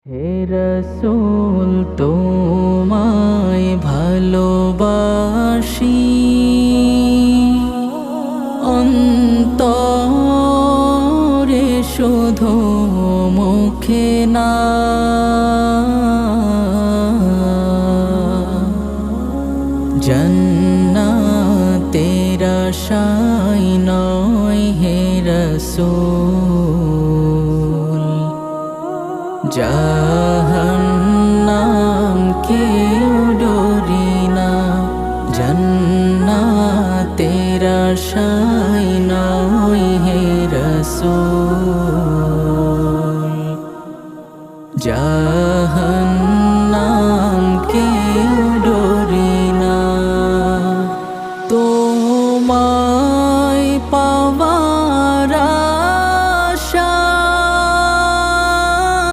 হে রসূল তোমায় ভালোবাসি অন্তরে শুধু মুখে না জান্নাতের আশায় নয় হে রসূল জাহান্নাম কেউ ডরি না জান্নাতের আশায় নয় হে রসূল